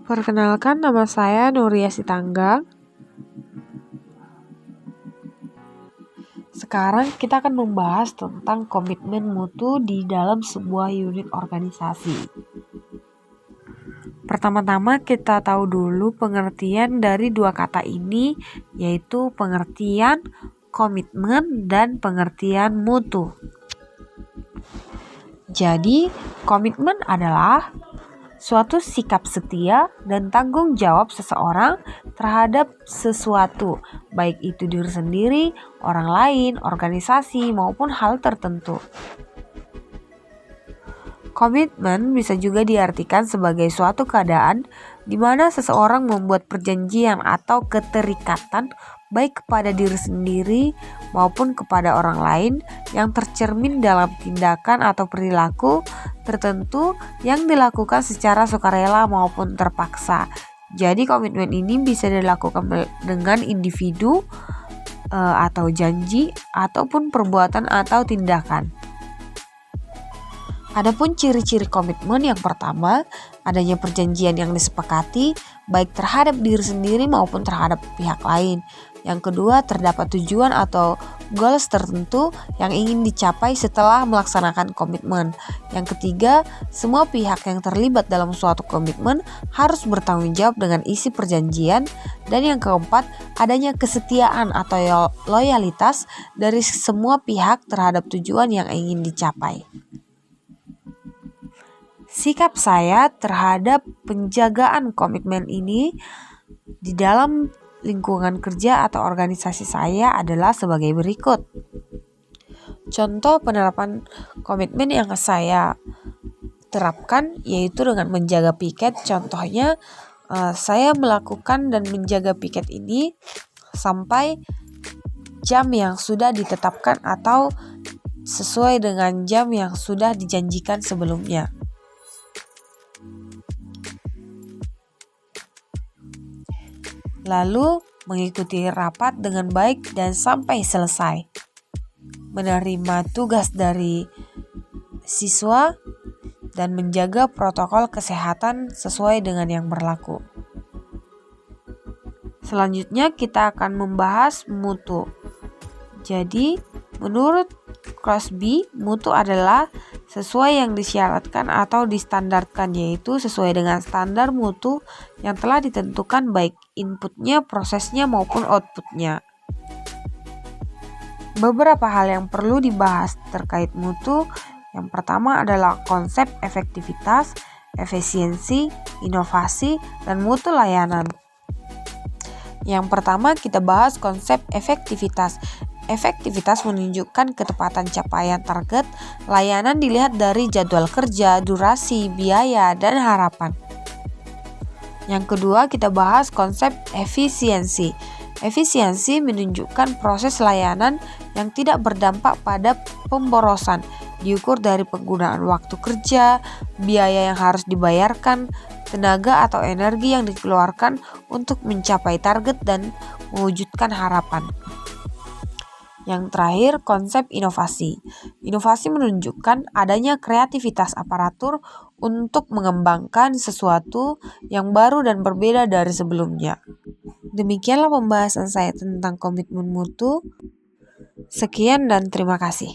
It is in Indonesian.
Perkenalkan, nama saya Nuria Sitanggang. Sekarang kita akan membahas tentang komitmen mutu di dalam sebuah unit organisasi. Pertama-tama kita tahu dulu pengertian dari dua kata ini, yaitu pengertian komitmen dan pengertian mutu. Jadi, komitmen adalah suatu sikap setia dan tanggung jawab seseorang terhadap sesuatu, baik itu diri sendiri, orang lain, organisasi, maupun hal tertentu. Komitmen bisa juga diartikan sebagai suatu keadaan di mana seseorang membuat perjanjian atau keterikatan baik kepada diri sendiri maupun kepada orang lain yang tercermin dalam tindakan atau perilaku tertentu yang dilakukan secara sukarela maupun terpaksa. Jadi komitmen ini bisa dilakukan dengan individu atau janji ataupun perbuatan atau tindakan. Adapun ciri-ciri komitmen, yang pertama, adanya perjanjian yang disepakati baik terhadap diri sendiri maupun terhadap pihak lain. Yang kedua, terdapat tujuan atau goals tertentu yang ingin dicapai setelah melaksanakan komitmen. Yang ketiga, semua pihak yang terlibat dalam suatu komitmen harus bertanggung jawab dengan isi perjanjian. Dan yang keempat, adanya kesetiaan atau loyalitas dari semua pihak terhadap tujuan yang ingin dicapai. Sikap saya terhadap penjagaan komitmen ini di dalam lingkungan kerja atau organisasi saya adalah sebagai berikut. Contoh penerapan komitmen yang saya terapkan yaitu dengan menjaga piket. Contohnya, saya melakukan dan menjaga piket ini sampai jam yang sudah ditetapkan atau sesuai dengan jam yang sudah dijanjikan sebelumnya. Lalu mengikuti rapat dengan baik dan sampai selesai. Menerima tugas dari siswa dan menjaga protokol kesehatan sesuai dengan yang berlaku. Selanjutnya kita akan membahas mutu. Jadi, menurut Crosby, mutu adalah sesuai yang disyaratkan atau distandarkan, yaitu sesuai dengan standar mutu yang telah ditentukan baik inputnya, prosesnya, maupun outputnya. Beberapa hal yang perlu dibahas terkait mutu. Yang pertama adalah konsep efektivitas, efisiensi, inovasi, dan mutu layanan. Yang pertama kita bahas konsep efektivitas. Efektivitas menunjukkan ketepatan capaian target layanan dilihat dari jadwal kerja, durasi, biaya, dan harapan. Yang kedua kita bahas konsep efisiensi. Efisiensi menunjukkan proses layanan yang tidak berdampak pada pemborosan, diukur dari penggunaan waktu kerja, biaya yang harus dibayarkan, tenaga atau energi yang dikeluarkan untuk mencapai target dan mewujudkan harapan. Yang terakhir, konsep inovasi. Inovasi menunjukkan adanya kreativitas aparatur untuk mengembangkan sesuatu yang baru dan berbeda dari sebelumnya. Demikianlah pembahasan saya tentang komitmen mutu. Sekian dan terima kasih.